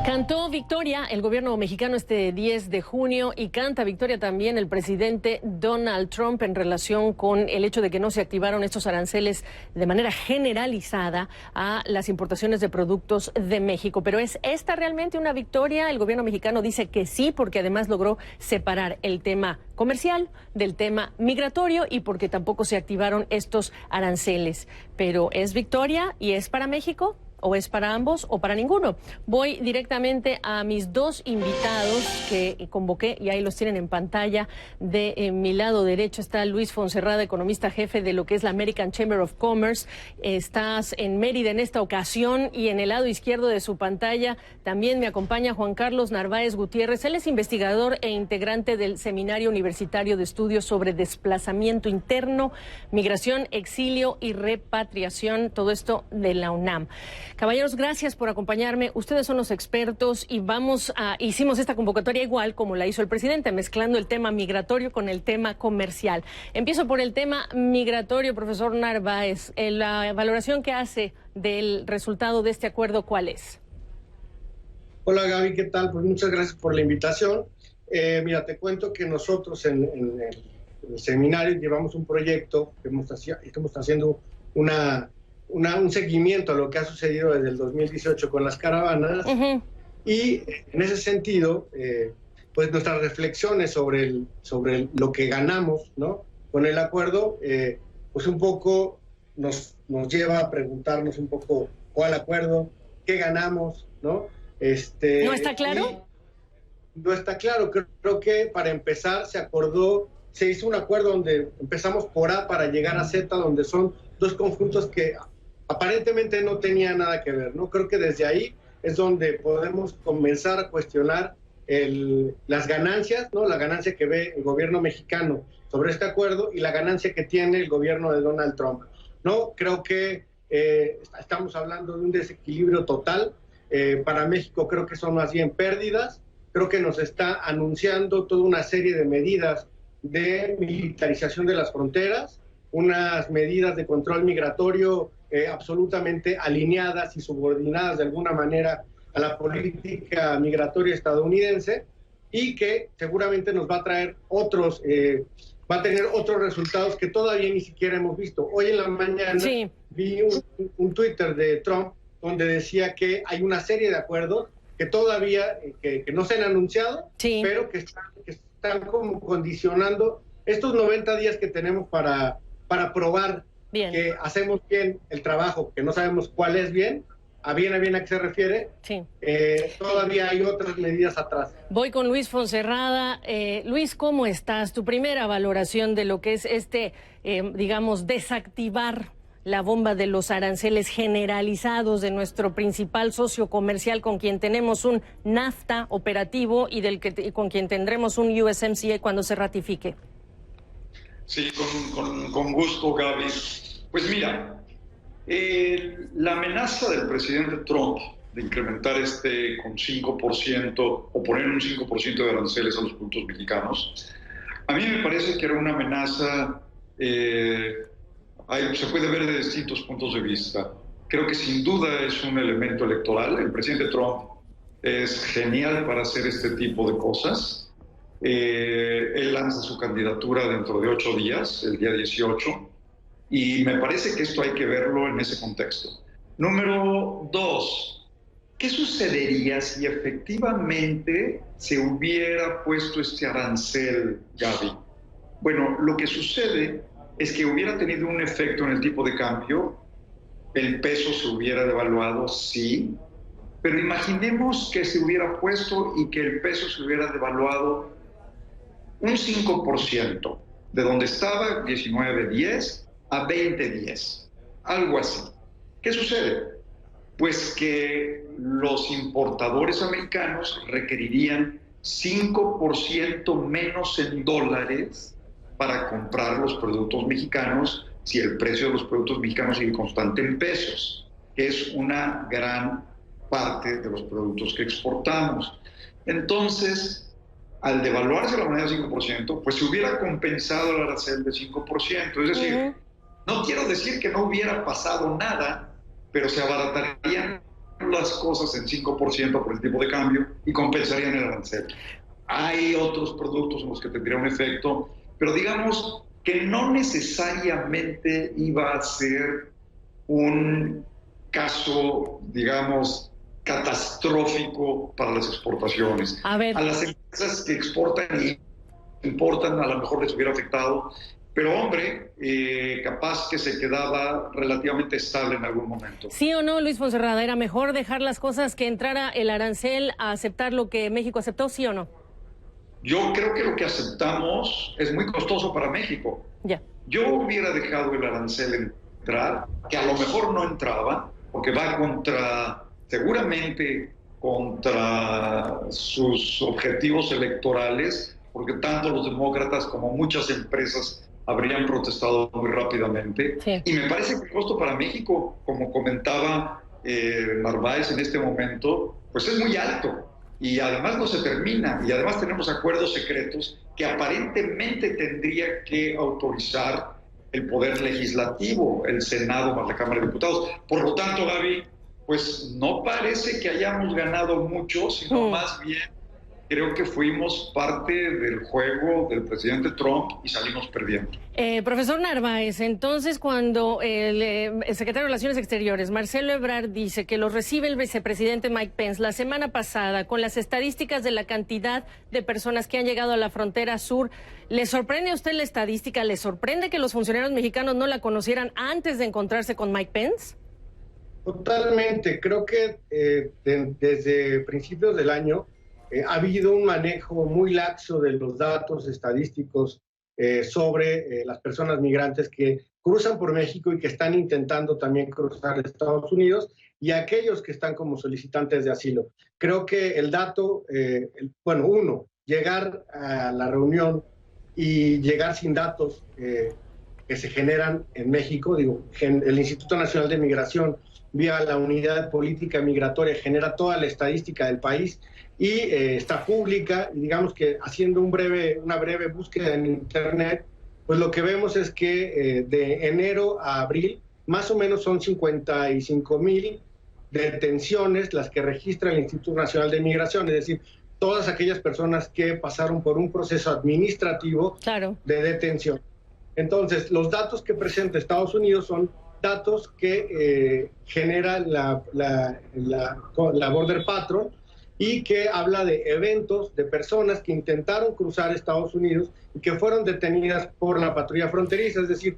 Cantó victoria el gobierno mexicano este 10 de junio y canta victoria también el presidente Donald Trump en relación con el hecho de que no se activaron estos aranceles de manera generalizada a las importaciones de productos de México. Pero ¿es esta realmente una victoria? El gobierno mexicano dice que sí, porque además logró separar el tema comercial del tema migratorio y porque tampoco se activaron estos aranceles. Pero ¿es victoria y es para México? ¿O es para ambos o para ninguno? Voy directamente a mis dos invitados que convoqué y ahí los tienen en pantalla. De mi lado derecho está Luis Fonserrada, economista jefe de lo que es la American Chamber of Commerce. Estás en Mérida en esta ocasión y en el lado izquierdo de su pantalla también me acompaña Juan Carlos Narváez Gutiérrez. Él es investigador e integrante del Seminario Universitario de Estudios sobre Desplazamiento Interno, Migración, Exilio y Repatriación, todo esto de la UNAM. Caballeros, gracias por acompañarme. Ustedes son los expertos y hicimos esta convocatoria igual como la hizo el presidente, mezclando el tema migratorio con el tema comercial. Empiezo por el tema migratorio, profesor Narváez. La valoración que hace del resultado de este acuerdo, ¿cuál es? Hola Gaby, ¿qué tal? Pues muchas gracias por la invitación. Mira, te cuento que nosotros en el seminario llevamos un proyecto que estamos haciendo un seguimiento a lo que ha sucedido desde el 2018 con las caravanas. Y en ese sentido, pues nuestras reflexiones sobre lo que ganamos, ¿no?, con el acuerdo, pues un poco nos lleva a preguntarnos un poco cuál acuerdo, qué ganamos, ¿no? ¿No está claro? No está claro. Creo que para empezar se hizo un acuerdo donde empezamos por A para llegar a Z, donde son dos conjuntos que aparentemente no tenía nada que ver, ¿no? Creo que desde ahí es donde podemos comenzar a cuestionar las ganancias, ¿no? La ganancia que ve el gobierno mexicano sobre este acuerdo y la ganancia que tiene el gobierno de Donald Trump, ¿no? Creo que estamos hablando de un desequilibrio total. Para México creo que son más bien pérdidas. Creo que nos está anunciando toda una serie de medidas de militarización de las fronteras, unas medidas de control migratorio absolutamente alineadas y subordinadas de alguna manera a la política migratoria estadounidense, y que seguramente nos va a traer va a tener otros resultados que todavía ni siquiera hemos visto. Hoy en la mañana vi un Twitter de Trump donde decía que hay una serie de acuerdos que todavía que no se han anunciado, pero que están como condicionando estos 90 días que tenemos para probar que hacemos bien el trabajo, que no sabemos cuál es bien, a qué se refiere. Todavía hay otras medidas atrás. Voy con Luis Fonserrada. Luis, ¿cómo estás? Tu primera valoración de lo que es digamos, desactivar la bomba de los aranceles generalizados de nuestro principal socio comercial, con quien tenemos un NAFTA operativo y con quien tendremos un USMCA cuando se ratifique. Sí, con gusto, Gaby. Pues mira, la amenaza del presidente Trump de incrementar con 5% o poner un 5% de aranceles a los productos mexicanos, a mí me parece que era una amenaza, se puede ver de distintos puntos de vista. Creo que sin duda es un elemento electoral. El presidente Trump es genial para hacer este tipo de cosas. Él lanza su candidatura dentro de 8 días, el día 18, y me parece que esto hay que verlo en ese contexto. Número 2, ¿qué sucedería si efectivamente se hubiera puesto este arancel, Gaby? Bueno, lo que sucede es que hubiera tenido un efecto en el tipo de cambio, el peso se hubiera devaluado, sí, pero imaginemos que se hubiera puesto y que el peso se hubiera devaluado un 5%, de donde estaba 19.10 a 20.10, algo así. ¿Qué sucede? Pues que los importadores americanos requerirían 5% menos en dólares para comprar los productos mexicanos si el precio de los productos mexicanos sigue constante en pesos, que es una gran parte de los productos que exportamos. Entonces, al devaluarse la moneda 5%, pues se hubiera compensado el arancel de 5%. Es decir, no quiero decir que no hubiera pasado nada, pero se abaratarían las cosas en 5% por el tipo de cambio y compensarían el arancel. Hay otros productos en los que tendría un efecto, pero digamos que no necesariamente iba a ser un caso, digamos, catastrófico para las exportaciones. A ver. A las empresas que exportan y importan a lo mejor les hubiera afectado, pero hombre, capaz que se quedaba relativamente estable en algún momento. ¿Sí o no, Luis Fonserrada? ¿Era mejor dejar las cosas que entrara el arancel a aceptar lo que México aceptó, sí o no? Yo creo que lo que aceptamos es muy costoso para México. Ya. Yo hubiera dejado el arancel entrar, que a lo mejor no entraba, porque va seguramente contra sus objetivos electorales, porque tanto los demócratas como muchas empresas habrían protestado muy rápidamente. Sí. Y me parece que el costo para México, como comentaba Narváez en este momento, pues es muy alto. Y además no se termina, y además tenemos acuerdos secretos que aparentemente tendría que autorizar el Poder Legislativo, el Senado más la Cámara de Diputados. Por lo tanto, Gaby, pues no parece que hayamos ganado mucho, sino más bien creo que fuimos parte del juego del presidente Trump y salimos perdiendo. Profesor Narváez, entonces cuando el secretario de Relaciones Exteriores, Marcelo Ebrard, dice que los recibe el vicepresidente Mike Pence la semana pasada con las estadísticas de la cantidad de personas que han llegado a la frontera sur, ¿le sorprende a usted la estadística? ¿Le sorprende que los funcionarios mexicanos no la conocieran antes de encontrarse con Mike Pence? Totalmente. Creo que desde principios del año ha habido un manejo muy laxo de los datos estadísticos sobre las personas migrantes que cruzan por México y que están intentando también cruzar Estados Unidos, y aquellos que están como solicitantes de asilo. Creo que el dato, llegar a la reunión y llegar sin datos que se generan en México, el Instituto Nacional de Migración, vía la Unidad Política Migratoria, genera toda la estadística del país y está pública, y digamos que haciendo una breve búsqueda en Internet, pues lo que vemos es que de enero a abril, más o menos son 55,000 detenciones las que registra el Instituto Nacional de Migración, es decir, todas aquellas personas que pasaron por un proceso administrativo de detención. Entonces, los datos que presenta Estados Unidos son datos que genera la Border Patrol, y que habla de eventos de personas que intentaron cruzar Estados Unidos y que fueron detenidas por la patrulla fronteriza. Es decir,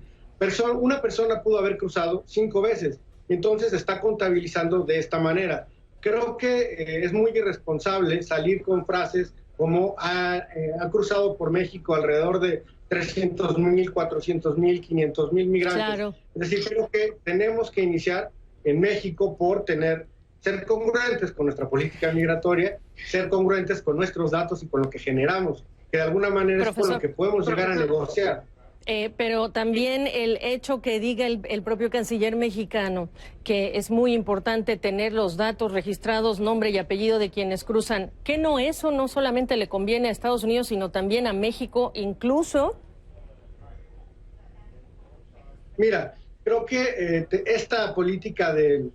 una persona pudo haber cruzado 5 veces, entonces se está contabilizando de esta manera. Creo que es muy irresponsable salir con frases como ha cruzado por México alrededor de 300,000, 400,000, 500,000 migrantes. Claro. Es decir, creo que tenemos que iniciar en México por ser congruentes con nuestra política migratoria, ser congruentes con nuestros datos y con lo que generamos, que de alguna manera es con lo que podemos llegar a negociar. Pero también el hecho que diga el propio canciller mexicano que es muy importante tener los datos registrados, nombre y apellido de quienes cruzan, ¿que no eso no solamente le conviene a Estados Unidos, sino también a México incluso? Mira, creo que esta política de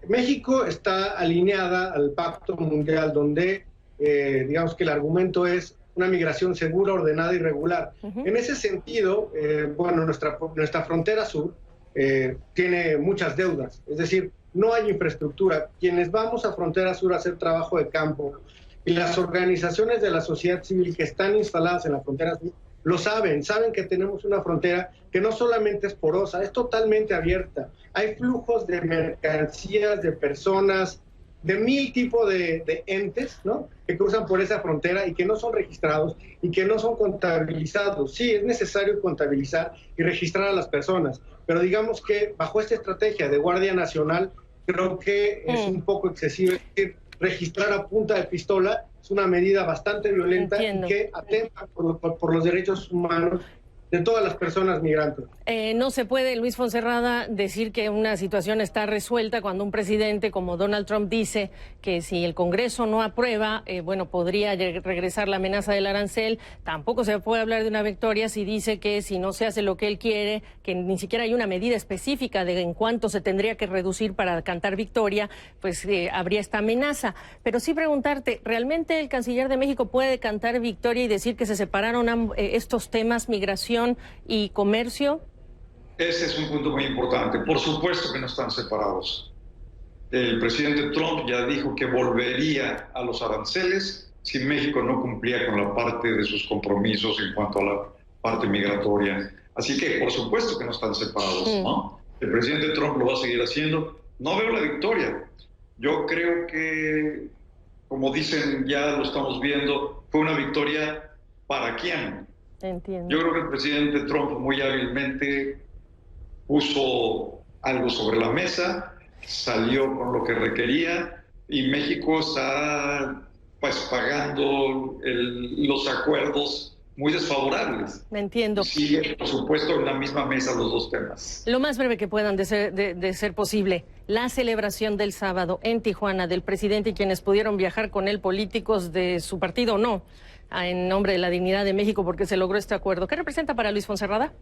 México está alineada al Pacto Mundial, donde digamos que el argumento es una migración segura, ordenada y regular. En ese sentido, nuestra frontera sur tiene muchas deudas, es decir, no hay infraestructura. Quienes vamos a frontera sur a hacer trabajo de campo y las organizaciones de la sociedad civil que están instaladas en la frontera sur lo saben que tenemos una frontera que no solamente es porosa, es totalmente abierta. Hay flujos de mercancías, de personas, de 1000 tipos de entes, ¿no?, que cruzan por esa frontera y que no son registrados y que no son contabilizados. Sí, es necesario contabilizar y registrar a las personas, pero digamos que bajo esta estrategia de Guardia Nacional creo que es un poco excesivo. Es decir, registrar a punta de pistola es una medida bastante violenta. Entiendo. Y que atenta por los derechos humanos de todas las personas migrantes. No se puede, Luis Fonserrada, decir que una situación está resuelta cuando un presidente como Donald Trump dice que si el Congreso no aprueba, podría regresar la amenaza del arancel. Tampoco se puede hablar de una victoria si dice que si no se hace lo que él quiere, que ni siquiera hay una medida específica de en cuánto se tendría que reducir para cantar victoria, pues habría esta amenaza. Pero sí preguntarte, ¿realmente el canciller de México puede cantar victoria y decir que se separaron estos temas, migración y comercio? Ese es un punto muy importante. Por supuesto que no están separados. El presidente Trump ya dijo que volvería a los aranceles si México no cumplía con la parte de sus compromisos en cuanto a la parte migratoria. Así que por supuesto que no están separados, ¿no? El presidente Trump lo va a seguir haciendo. No veo la victoria. Yo creo que, como dicen, ya lo estamos viendo, fue una victoria ¿para quién? Entiendo. Yo creo que el presidente Trump muy hábilmente puso algo sobre la mesa, salió con lo que requería y México está pues pagando los acuerdos muy desfavorables. Entiendo. Sí, por supuesto, en la misma mesa los dos temas. Lo más breve que puedan de ser posible, la celebración del sábado en Tijuana del presidente y quienes pudieron viajar con él, políticos de su partido o no, en nombre de la dignidad de México, porque se logró este acuerdo. ¿Qué representa para Luis Fonserrada?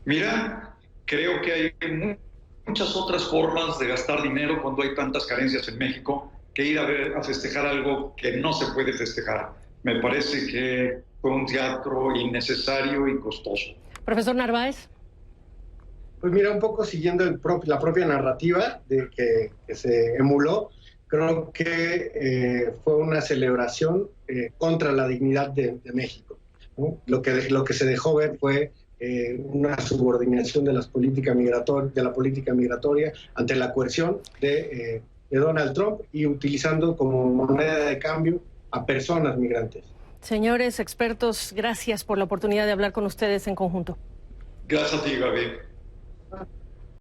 Mira, creo que hay muchas otras formas de gastar dinero cuando hay tantas carencias en México que ir a festejar algo que no se puede festejar. Me parece que fue un teatro innecesario y costoso. Profesor Narváez. Pues mira, un poco siguiendo la propia narrativa de que se emuló, creo que fue una celebración contra la dignidad de México, ¿no? Lo que se dejó ver fue una subordinación de la política migratoria ante la coerción de Donald Trump y utilizando como moneda de cambio a personas migrantes. Señores expertos, gracias por la oportunidad de hablar con ustedes en conjunto. Gracias a ti, Gaby.